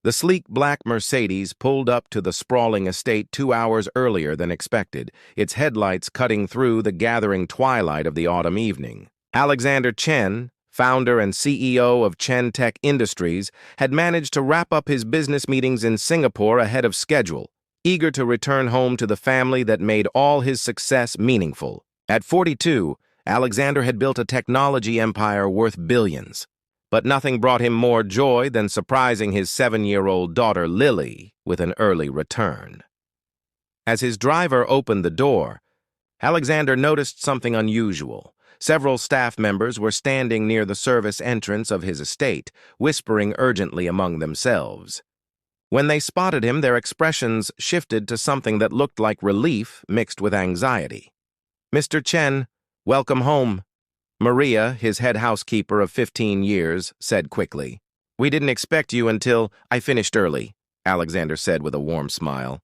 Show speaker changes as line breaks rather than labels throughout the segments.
The sleek black Mercedes pulled up to the sprawling estate 2 hours earlier than expected, its headlights cutting through the gathering twilight of the autumn evening. Alexander Chen, founder and CEO of Chen Tech Industries, had managed to wrap up his business meetings in Singapore ahead of schedule, eager to return home to the family that made all his success meaningful. At 42, Alexander had built a technology empire worth billions. But nothing brought him more joy than surprising his 7-year-old daughter Lily with an early return. As his driver opened the door, Alexander noticed something unusual. Several staff members were standing near the service entrance of his estate, whispering urgently among themselves. When they spotted him, their expressions shifted to something that looked like relief mixed with anxiety. "Mr. Chen, welcome home," Maria, his head housekeeper of 15 years, said quickly. "We didn't expect you until I finished early," Alexander said with a warm smile.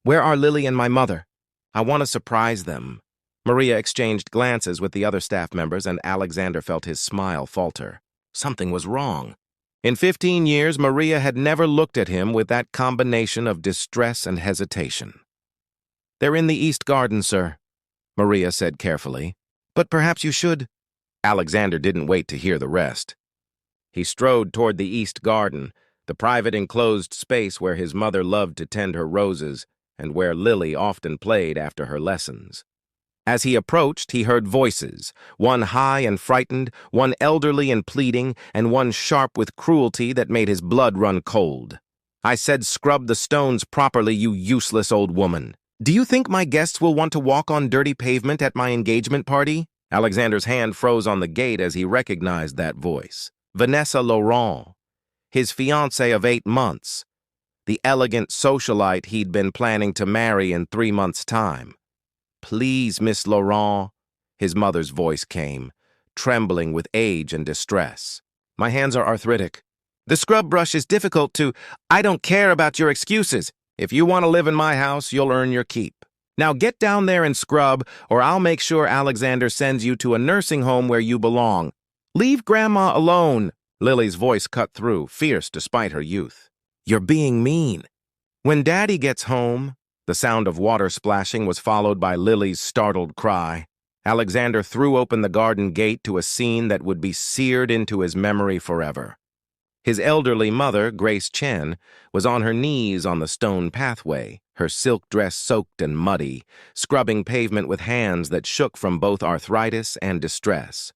"Where are Lily and my mother? I want to surprise them." Maria exchanged glances with the other staff members, and Alexander felt his smile falter. Something was wrong. In 15 years, Maria had never looked at him with that combination of distress and hesitation. "They're in the East Garden, sir," Maria said carefully. "But perhaps you should—" Alexander didn't wait to hear the rest. He strode toward the East Garden, the private enclosed space where his mother loved to tend her roses and where Lily often played after her lessons. As he approached, he heard voices, one high and frightened, one elderly and pleading, and one sharp with cruelty that made his blood run cold. "I said scrub the stones properly, you useless old woman. Do you think my guests will want to walk on dirty pavement at my engagement party?" Alexander's hand froze on the gate as he recognized that voice. Vanessa Laurent, his fiancée of 8 months, the elegant socialite he'd been planning to marry in 3 months' time. "Please, Miss Laurent," his mother's voice came, trembling with age and distress. "My hands are arthritic. The scrub brush is difficult to— I don't care about your excuses. If you want to live in my house, you'll earn your keep. Now get down there and scrub, or I'll make sure Alexander sends you to a nursing home where you belong. Leave Grandma alone." Lily's voice cut through, fierce despite her youth. "You're being mean. When Daddy gets home—" The sound of water splashing was followed by Lily's startled cry. Alexander threw open the garden gate to a scene that would be seared into his memory forever. His elderly mother, Grace Chen, was on her knees on the stone pathway, her silk dress soaked and muddy, scrubbing pavement with hands that shook from both arthritis and distress.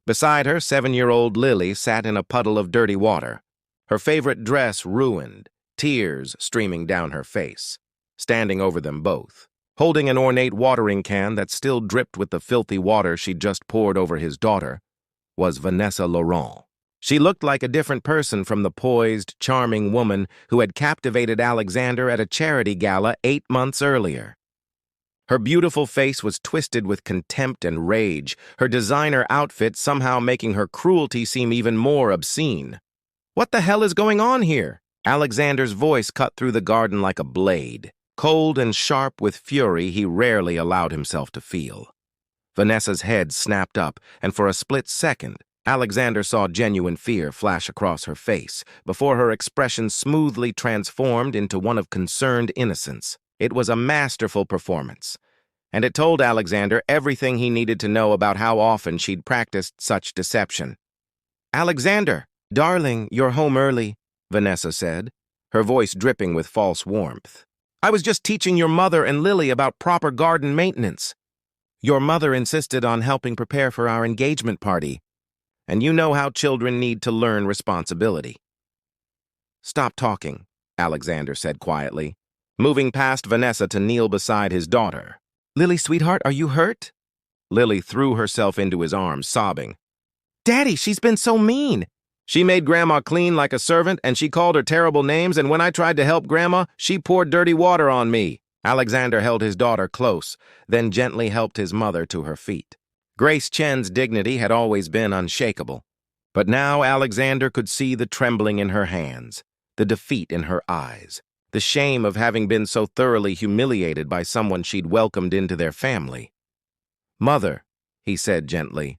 Beside her, 7-year-old Lily sat in a puddle of dirty water, her favorite dress ruined, tears streaming down her face. Standing over them both, holding an ornate watering can that still dripped with the filthy water she'd just poured over his daughter, was Vanessa Laurent. She looked like a different person from the poised, charming woman who had captivated Alexander at a charity gala 8 months earlier. Her beautiful face was twisted with contempt and rage, her designer outfit somehow making her cruelty seem even more obscene. "What the hell is going on here?" Alexander's voice cut through the garden like a blade. Cold and sharp with fury he rarely allowed himself to feel. Vanessa's head snapped up, and for a split second, Alexander saw genuine fear flash across her face, before her expression smoothly transformed into one of concerned innocence. It was a masterful performance, and it told Alexander everything he needed to know about how often she'd practiced such deception. "Alexander, darling, you're home early," Vanessa said, her voice dripping with false warmth. "I was just teaching your mother and Lily about proper garden maintenance. Your mother insisted on helping prepare for our engagement party, and you know how children need to learn responsibility." "Stop talking," Alexander said quietly, moving past Vanessa to kneel beside his daughter. "Lily, sweetheart, are you hurt?" Lily threw herself into his arms, sobbing. "Daddy, she's been so mean. She made Grandma clean like a servant, and she called her terrible names, and when I tried to help Grandma, she poured dirty water on me." Alexander held his daughter close, then gently helped his mother to her feet. Grace Chen's dignity had always been unshakable, but now Alexander could see the trembling in her hands, the defeat in her eyes, the shame of having been so thoroughly humiliated by someone she'd welcomed into their family. "Mother," he said gently,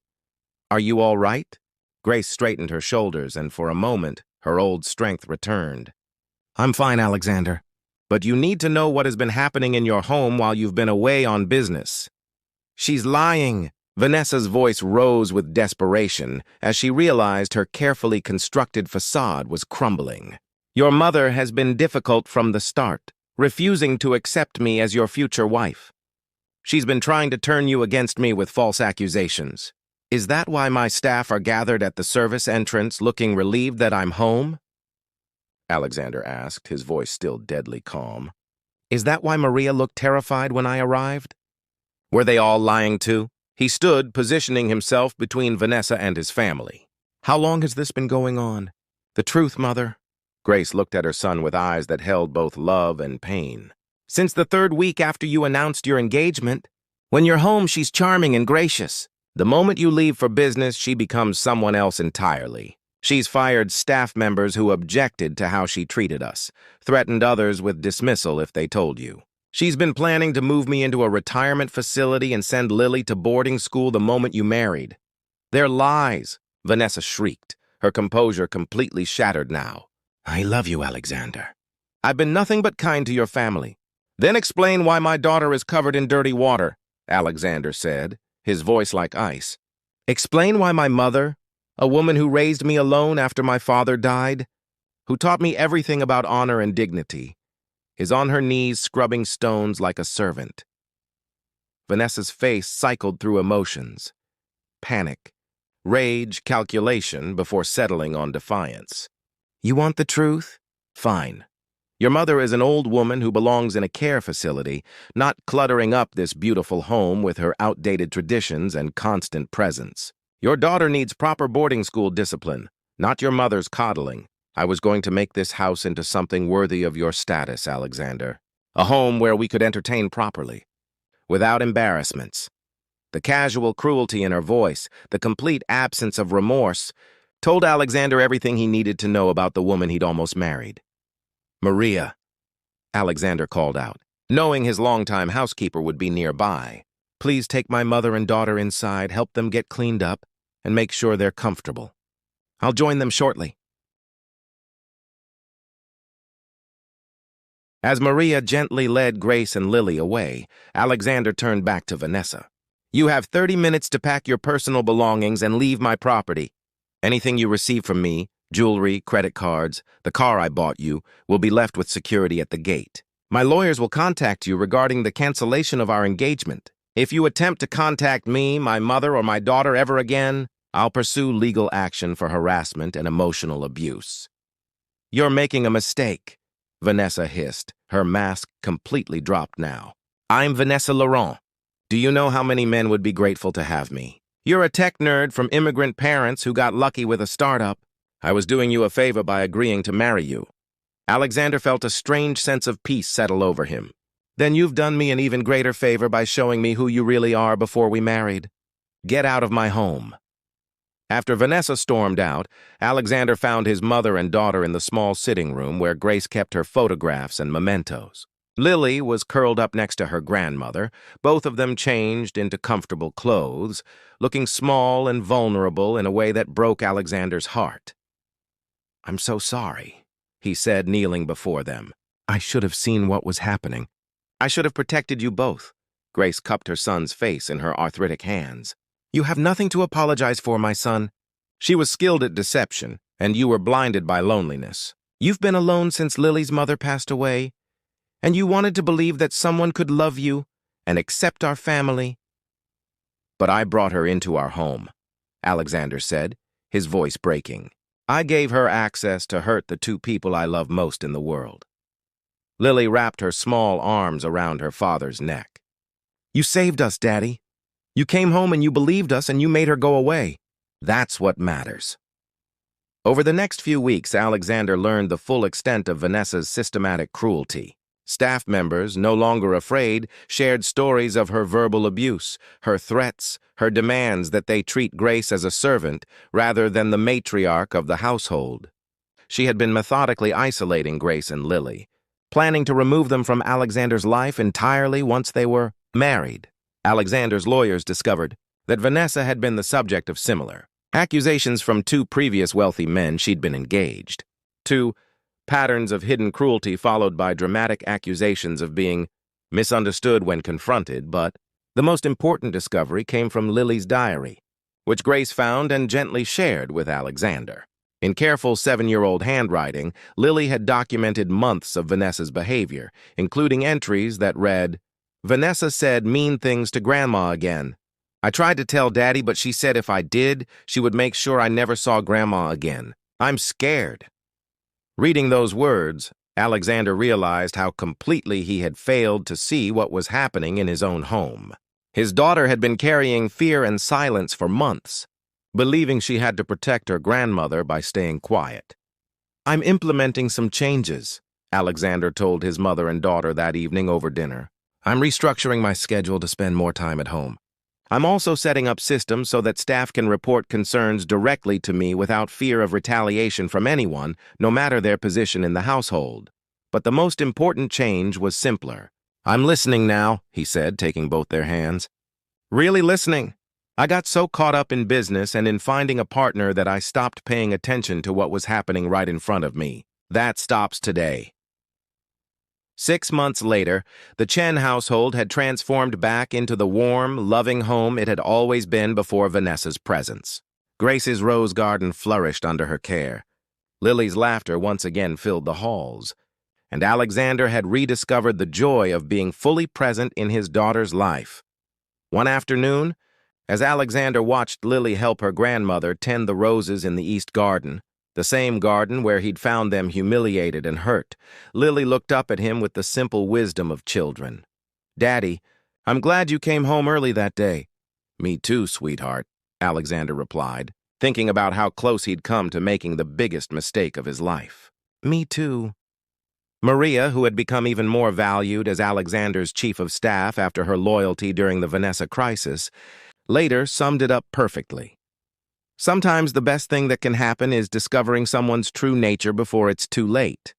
"are you all right?" Grace straightened her shoulders, and for a moment, her old strength returned. I'm fine, Alexander. But you need to know what has been happening in your home while you've been away on business. She's lying. Vanessa's voice rose with desperation as she realized her carefully constructed facade was crumbling. Your mother has been difficult from the start, refusing to accept me as your future wife. She's been trying to turn you against me with false accusations. Is that why my staff are gathered at the service entrance looking relieved that I'm home? Alexander asked, his voice still deadly calm. Is that why Maria looked terrified when I arrived? Were they all lying too? He stood, positioning himself between Vanessa and his family. How long has this been going on? The truth, Mother. Grace looked at her son with eyes that held both love and pain. Since the 3rd week after you announced your engagement. When you're home, she's charming and gracious. The moment you leave for business, she becomes someone else entirely. She's fired staff members who objected to how she treated us, threatened others with dismissal if they told you. She's been planning to move me into a retirement facility and send Lily to boarding school the moment you married. They're lies, Vanessa shrieked, her composure completely shattered now. I love you, Alexander. I've been nothing but kind to your family. Then explain why my daughter is covered in dirty water, Alexander said, his voice like ice. Explain why my mother, a woman who raised me alone after my father died, who taught me everything about honor and dignity, is on her knees scrubbing stones like a servant. Vanessa's face cycled through emotions. Panic, rage, calculation before settling on defiance. You want the truth? Fine. Your mother is an old woman who belongs in a care facility, not cluttering up this beautiful home with her outdated traditions and constant presence. Your daughter needs proper boarding school discipline, not your mother's coddling. I was going to make this house into something worthy of your status, Alexander. A home where we could entertain properly, without embarrassments. The casual cruelty in her voice, the complete absence of remorse, told Alexander everything he needed to know about the woman he'd almost married. Maria, Alexander called out, knowing his longtime housekeeper would be nearby. Please take my mother and daughter inside, help them get cleaned up, and make sure they're comfortable. I'll join them shortly. As Maria gently led Grace and Lily away, Alexander turned back to Vanessa. You have 30 minutes to pack your personal belongings and leave my property. Anything you receive from me, jewelry, credit cards, the car I bought you, will be left with security at the gate. My lawyers will contact you regarding the cancellation of our engagement. If you attempt to contact me, my mother, or my daughter ever again, I'll pursue legal action for harassment and emotional abuse. You're making a mistake, Vanessa hissed, her mask completely dropped now. I'm Vanessa Laurent. Do you know how many men would be grateful to have me? You're a tech nerd from immigrant parents who got lucky with a startup. I was doing you a favor by agreeing to marry you. Alexander felt a strange sense of peace settle over him. Then you've done me an even greater favor by showing me who you really are before we married. Get out of my home. After Vanessa stormed out, Alexander found his mother and daughter in the small sitting room where Grace kept her photographs and mementos. Lily was curled up next to her grandmother, both of them changed into comfortable clothes, looking small and vulnerable in a way that broke Alexander's heart. I'm so sorry, he said, kneeling before them. I should have seen what was happening. I should have protected you both. Grace cupped her son's face in her arthritic hands. You have nothing to apologize for, my son. She was skilled at deception, and you were blinded by loneliness. You've been alone since Lily's mother passed away, and you wanted to believe that someone could love you and accept our family. But I brought her into our home, Alexander said, his voice breaking. I gave her access to hurt the two people I love most in the world. Lily wrapped her small arms around her father's neck. You saved us, Daddy. You came home and you believed us and you made her go away. That's what matters. Over the next few weeks, Alexander learned the full extent of Vanessa's systematic cruelty. Staff members, no longer afraid, shared stories of her verbal abuse, her threats, her demands that they treat Grace as a servant rather than the matriarch of the household. She had been methodically isolating Grace and Lily, planning to remove them from Alexander's life entirely once they were married. Alexander's lawyers discovered that Vanessa had been the subject of similar accusations from two previous wealthy men she'd been engaged to, patterns of hidden cruelty followed by dramatic accusations of being misunderstood when confronted, but the most important discovery came from Lily's diary, which Grace found and gently shared with Alexander. In careful 7-year-old handwriting, Lily had documented months of Vanessa's behavior, including entries that read, "Vanessa said mean things to Grandma again. I tried to tell Daddy, but she said if I did, she would make sure I never saw Grandma again. I'm scared." Reading those words, Alexander realized how completely he had failed to see what was happening in his own home. His daughter had been carrying fear and silence for months, believing she had to protect her grandmother by staying quiet. "I'm implementing some changes," Alexander told his mother and daughter that evening over dinner. "I'm restructuring my schedule to spend more time at home. I'm also setting up systems so that staff can report concerns directly to me without fear of retaliation from anyone, no matter their position in the household." But the most important change was simpler. "I'm listening now," he said, taking both their hands. "Really listening. I got so caught up in business and in finding a partner that I stopped paying attention to what was happening right in front of me. That stops today." 6 months later, the Chen household had transformed back into the warm, loving home it had always been before Vanessa's presence. Grace's rose garden flourished under her care. Lily's laughter once again filled the halls. And Alexander had rediscovered the joy of being fully present in his daughter's life. One afternoon, as Alexander watched Lily help her grandmother tend the roses in the East Garden, the same garden where he'd found them humiliated and hurt, Lily looked up at him with the simple wisdom of children. "Daddy, I'm glad you came home early that day." "Me too, sweetheart," Alexander replied, thinking about how close he'd come to making the biggest mistake of his life. "Me too." Maria, who had become even more valued as Alexander's chief of staff after her loyalty during the Vanessa crisis, later summed it up perfectly. "Sometimes the best thing that can happen is discovering someone's true nature before it's too late."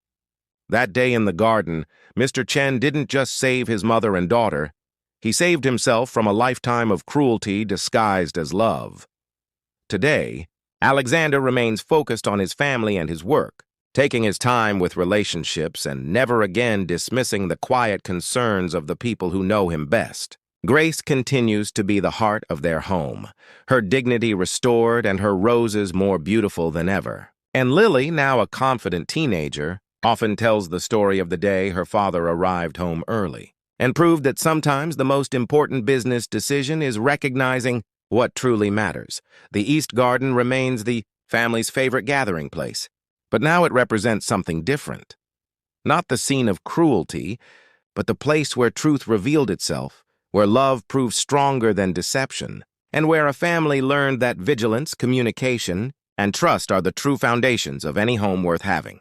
That day in the garden, Mr. Chen didn't just save his mother and daughter, he saved himself from a lifetime of cruelty disguised as love. Today, Alexander remains focused on his family and his work, taking his time with relationships and never again dismissing the quiet concerns of the people who know him best. Grace continues to be the heart of their home, her dignity restored and her roses more beautiful than ever. And Lily, now a confident teenager, often tells the story of the day her father arrived home early, and proved that sometimes the most important business decision is recognizing what truly matters. The East Garden remains the family's favorite gathering place, but now it represents something different. Not the scene of cruelty, but the place where truth revealed itself, where love proved stronger than deception, and where a family learned that vigilance, communication, and trust are the true foundations of any home worth having.